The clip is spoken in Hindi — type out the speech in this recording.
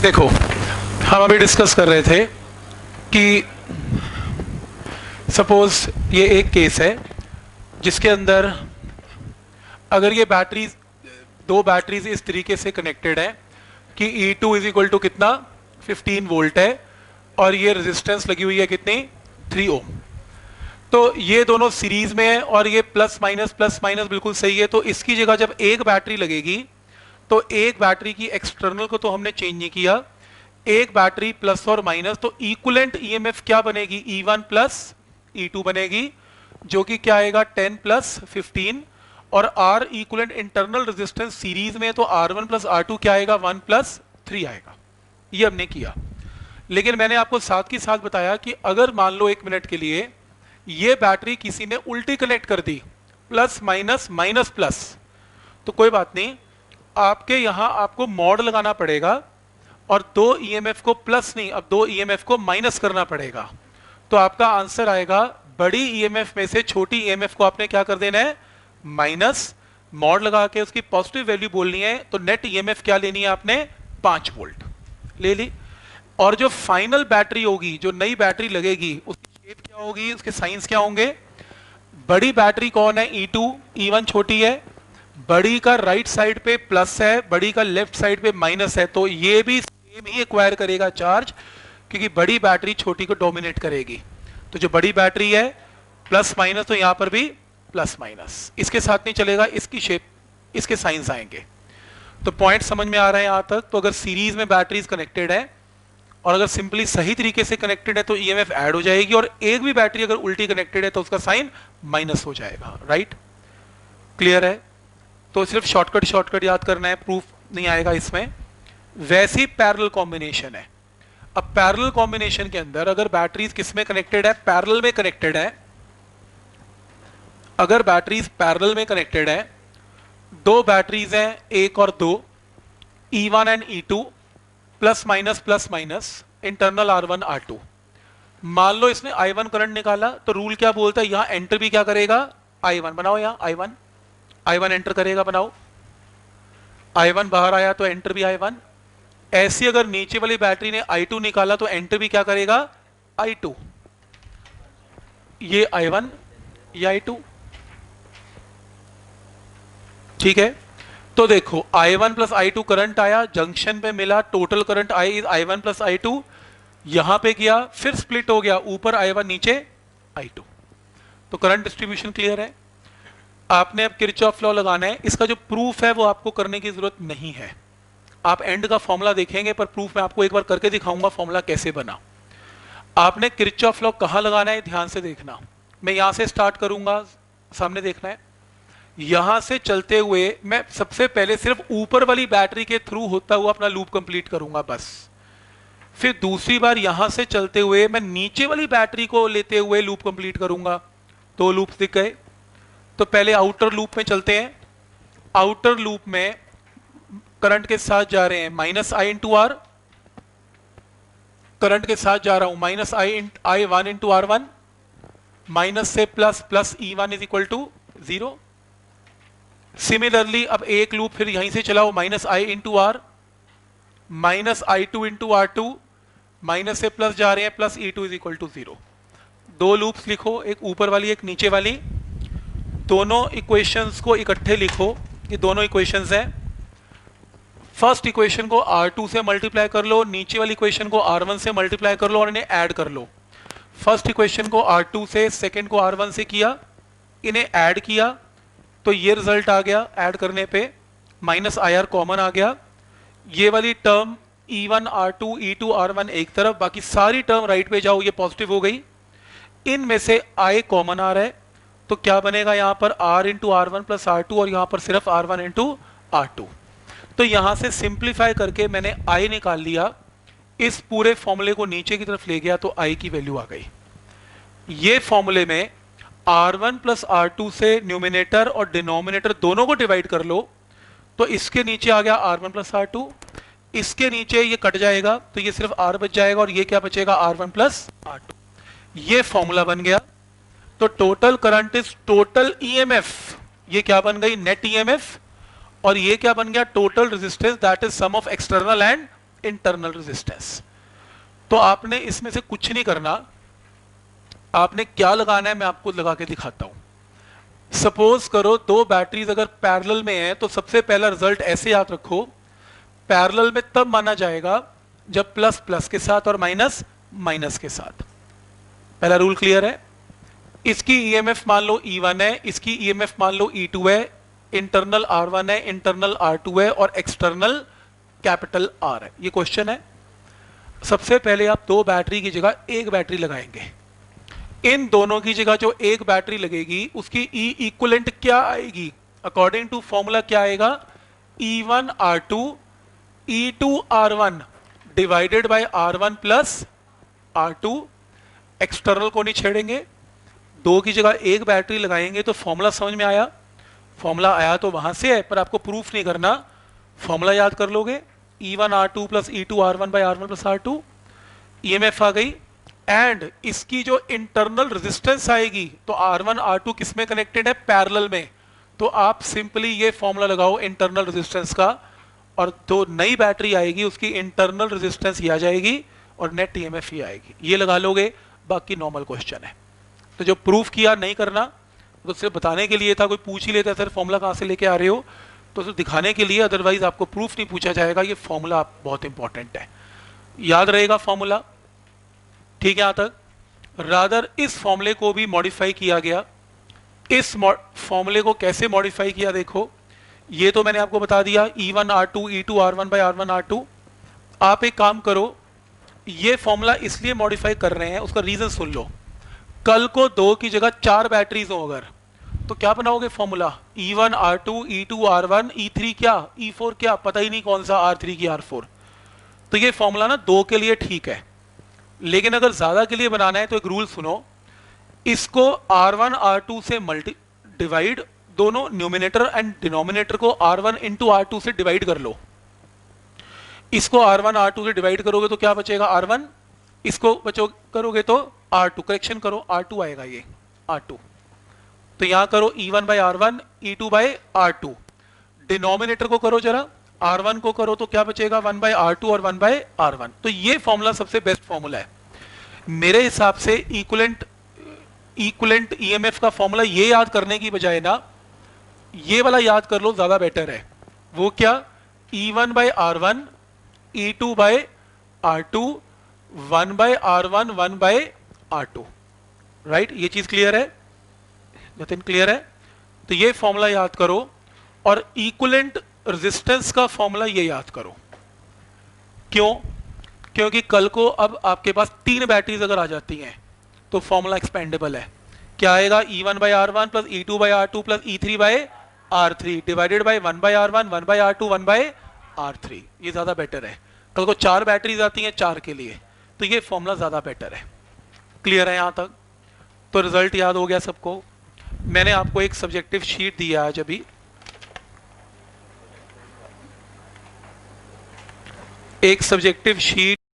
देखो, हम अभी डिस्कस कर रहे थे कि सपोज ये एक केस है जिसके अंदर अगर ये बैटरीज, दो बैटरीज इस तरीके से कनेक्टेड है कि E2 इज इक्वल टू कितना 15 वोल्ट है और ये रेजिस्टेंस लगी हुई है कितनी 3 ओम। तो ये दोनों सीरीज में है और ये प्लस माइनस बिल्कुल सही है। तो इसकी जगह जब एक बैटरी लगेगी तो एक बैटरी की एक्सटर्नल को तो हमने चेंज नहीं किया, एक बैटरी प्लस और माइनस, तो इक्विवेलेंट ईएमएफ क्या बनेगी E1 प्लस E2 बनेगी, जो कि क्या आएगा 10 प्लस 15, और R equivalent internal resistance series में तो R1 प्लस R2 क्या आएगा 1 प्लस 3 आएगा। ये हमने किया। लेकिन मैंने आपको साथ के साथ बताया कि अगर मान लो एक मिनट के लिए ये बैटरी किसी ने उल्टी कनेक्ट कर दी, प्लस माइनस माइनस प्लस, तो कोई बात नहीं, आपके यहां आपको मॉड लगाना पड़ेगा और दो ईएमएफ को प्लस नहीं, अब दो ईएमएफ को माइनस करना पड़ेगा। तो आपका आंसर आएगा बड़ी ईएमएफ में से छोटी ईएमएफ को आपने क्या कर देना है माइनस, मॉड लगा के उसकी पॉजिटिव वैल्यू बोलनी है। तो नेट ईएमएफ क्या लेनी है आपने 5 वोल्ट ले ली। और जो फाइनल बैटरी होगी, जो नई बैटरी लगेगी, उसकी शेप क्या होगी, उसके साइंस क्या होंगे। बड़ी बैटरी कौन है E2, E1 छोटी है, बड़ी का राइट साइड पे प्लस है, बड़ी का लेफ्ट साइड पे माइनस है, तो ये भी सेम ही एक्वायर करेगा चार्ज, क्योंकि बड़ी बैटरी छोटी को डोमिनेट करेगी। तो जो बड़ी बैटरी है प्लस माइनस, तो यहां पर भी प्लस माइनस, इसके साथ नहीं चलेगा, इसकी शेप, इसके साइंस आएंगे। तो पॉइंट समझ में आ रहा है यहां तक। तो अगर सीरीज में बैटरीज कनेक्टेड है और अगर सिंपली सही तरीके से कनेक्टेड है तो ईएमएफ ऐड हो जाएगी, और एक भी बैटरी अगर उल्टी कनेक्टेड है तो उसका साइन माइनस हो जाएगा। राइट, क्लियर है। तो सिर्फ शॉर्टकट याद करना है, प्रूफ नहीं आएगा इसमें। वैसी पैरेलल कॉम्बिनेशन है। अब पैरेलल कॉम्बिनेशन के अंदर अगर बैटरीज किस में कनेक्टेड है, पैरेलल में कनेक्टेड है, अगर बैटरीज पैरेलल में कनेक्टेड है, दो बैटरीज हैं एक और दो, E1 and E2, plus minus internal R1 R2। मान लो इसने I1 करंट निकाला, तो रूल क्या बोलता है, यहां एंटर भी क्या करेगा I1, बनाओ यहां I1 एंटर करेगा, बनाओ I1 बाहर आया तो एंटर भी I1। ऐसी अगर नीचे वाली बैटरी ने I2 निकाला तो एंटर भी क्या करेगा I2, ये I1 ये I2। ठीक है, तो देखो I1 प्लस I2 करंट आया, जंक्शन पे मिला, total current I1 plus I2, यहां पे गया, फिर स्प्लिट हो गया, ऊपर I1 नीचे I2। तो करंट डिस्ट्रीब्यूशन क्लियर है। आपने अब किरचॉफ लॉ लगाना है। इसका जो प्रूफ है वो आपको करने की जरूरत नहीं है, आप एंड का फॉर्मूला देखेंगे, पर प्रूफ मैं आपको एक बार करके दिखाऊंगा फॉर्मूला कैसे बना। आपने किरचॉफ लॉ कहां लगाना है ध्यान से देखना। मैं यहां से स्टार्ट करूंगा, सामने देखना है। यहां से चलते हुए मैं सबसे पहले सिर्फ ऊपर वाली बैटरी के थ्रू होता हुआ अपना लूप कंप्लीट करूंगा बस। फिर दूसरी बार यहां से चलते हुए मैं नीचे वाली बैटरी को लेते हुए लूप कंप्लीट करूंगा। दो लूप्स दिख गए। तो पहले आउटर लूप में चलते हैं। आउटर लूप में करंट के साथ जा रहे हैं minus I into R, current के साथ जा रहा हूं minus I1 into R1, minus से plus, plus E1 is equal to 0। Similarly अब एक लूप फिर यहीं से चलाओ, minus I into R, minus I2 into R2, minus से प्लस जा रहे हैं, plus E2 is equal to 0। दो लूप्स लिखो, एक ऊपर वाली एक नीचे वाली, दोनों इक्वेशंस को इकट्ठे लिखो। ये दोनों इक्वेशंस हैं। फर्स्ट इक्वेशन को R2 से मल्टीप्लाई कर लो, नीचे वाली इक्वेशन को R1 से मल्टीप्लाई कर लो और इन्हें ऐड कर लो। फर्स्ट इक्वेशन को R2 से, सेकंड को R1 से किया, इन्हें ऐड किया, तो ये रिजल्ट आ गया। ऐड करने पे माइनस IR कॉमन आ गया। ये वाली term E1 R2 E2 R1 एक तरफ, बाकी सारी टर्म राइट पे जाओ, ये पॉजिटिव हो गई। इनमें से I कॉमन आ रहा है, तो क्या बनेगा यहां पर R into R1 plus R2, और यहां पर सिर्फ R1 इंटू R2। तो यहां से सिंप्लीफाई करके मैंने I निकाल लिया, इस पूरे फॉर्मूले को नीचे की तरफ ले गया तो I की वैल्यू आ गई। ये फॉर्मूले में R1 प्लस R2 से न्यूमिनेटर और डिनोमिनेटर दोनों को डिवाइड कर लो, तो इसके नीचे आ गया R1 प्लस R2, इसके नीचे ये कट जाएगा तो ये सिर्फ R बच जाएगा, और ये क्या बचेगा R1 प्लस R2। ये फॉर्मूला बन गया। तो total current is total EMF, ये क्या बन गई नेट ईएमएफ, और ये क्या बन गया total resistance, that is sum of external and internal resistance. तो आपने इसमें से कुछ नहीं करना, आपने क्या लगाना है मैं आपको लगा के दिखाता हूं। सपोज करो दो बैटरीज अगर पैरेलल में है तो सबसे पहला रिजल्ट ऐसे याद रखो, पैरेलल में तब माना जाएगा जब प्लस प्लस के साथ और माइनस माइनस के साथ। पहला रूल क्लियर है। इसकी ईएमएफ मान लो E1 है, इसकी ईएमएफ मान लो E2 है, इंटरनल R1 है, इंटरनल R2 है और एक्सटर्नल कैपिटल R है। ये क्वेश्चन है। सबसे पहले आप दो बैटरी की जगह एक बैटरी लगाएंगे। इन दोनों की जगह जो एक बैटरी लगेगी उसकी E इक्विवेलेंट क्या आएगी? अकॉर्डिंग टू फॉर्मूला क्या आएगा? E1 R2 E2 R1 divided by R1 plus R2। External को नहीं छेड़ेंगे, दो की जगह एक बैटरी लगाएंगे। तो फॉर्मूला समझ में आया? फॉर्मूला आया तो वहां से है, पर आपको प्रूफ नहीं करना, फॉर्मूला याद कर लोगे। E1 R2 plus E2 R1 by R1 plus R2। EMF आ गई, एंड इसकी जो इंटरनल रेजिस्टेंस आएगी तो R1 R2 किस में कनेक्टेड है? पैरेलल में। तो आप सिंपली ये फॉर्मूला लगाओ इंटरनल रेजिस्टेंस का, और जो नई बैटरी आएगी उसकी इंटरनल रेजिस्टेंस ये आ जाएगी और नेट ईएमएफ ये आएगी। ये लगा लोगे, बाकी नॉर्मल क्वेश्चन है। तो जो प्रूफ किया नहीं करना, तो सिर्फ बताने के लिए था, कोई पूछ ही लेता सर फॉर्मूला कहाँ से लेके आ रहे हो, तो सिर्फ दिखाने के लिए, अदरवाइज आपको प्रूफ नहीं पूछा जाएगा। ये फॉर्मूला बहुत इंपॉर्टेंट है, याद रहेगा फॉर्मूला। ठीक है यहां तक? रादर इस फॉर्मूले को भी मॉडिफाई किया गया। इस फॉर्मूले को कैसे मॉडिफाई किया देखो, ये तो मैंने आपको बता दिया, E1 R2 E2 R1 by R1 R2। आप एक काम करो, ये फॉर्मूला इसलिए मॉडिफाई कर रहे हैं, उसका रीजन सुन लो। कल को दो की जगह चार बैटरीज हो अगर, तो क्या बनाओगे formula? E1 R2 E2 R1 E3 क्या E4 क्या, पता ही नहीं कौन सा R3 की R4। तो ये फॉर्मूला ना दो के लिए ठीक है, लेकिन अगर ज्यादा के लिए बनाना है तो एक रूल सुनो, इसको R1 R2 से मल्टी डिवाइड, दोनों न्यूमिनेटर एंड डिनोमिनेटर को R1 इंटू R2 से डिवाइड कर लो। इसको R1 R2 से डिवाइड करोगे तो क्या बचेगा? R1। इसको बचो करोगे तो R2, करेक्शन करो R2 आएगा, ये R2। तो यहां करो E1 by R1 E2 by R2। Denominator को करो जरा, R1 को करो तो क्या बचेगा? 1 बाय R2 और 1 बाय R1। तो ये फॉर्मूला सबसे बेस्ट फॉर्मूला है मेरे हिसाब से। इक्विवेलेंट ईएमएफ का फॉर्मूला ये याद करने की बजाय ना ये वाला याद कर लो, ज्यादा बेटर है। वो क्या? E1 by R1 E2 by R2 1 by R1 1 by R2। Right, ये चीज क्लियर है? नितिन क्लियर है? तो ये फॉर्मूला याद करो, और इक्विवेलेंट रेजिस्टेंस का फॉर्मूला ये याद करो। क्यों? क्योंकि कल को अब आपके पास तीन बैटरीज अगर आ जाती हैं तो फॉर्मूला एक्सपेंडेबल है। क्या आएगा? E1 by R1 plus E2 by R2 plus E3 by R3 divided by 1 by R1 1 by R2 1 by R3। ये ज्यादा बेटर है। कल को चार बैटरीज आती हैं चार के लिए, तो ये फॉर्मूला ज्यादा बेटर है। क्लियर है यहां तक? तो रिजल्ट याद हो गया सबको। मैंने आपको एक सब्जेक्टिव शीट दिया आज, अभी एक सब्जेक्टिव शीट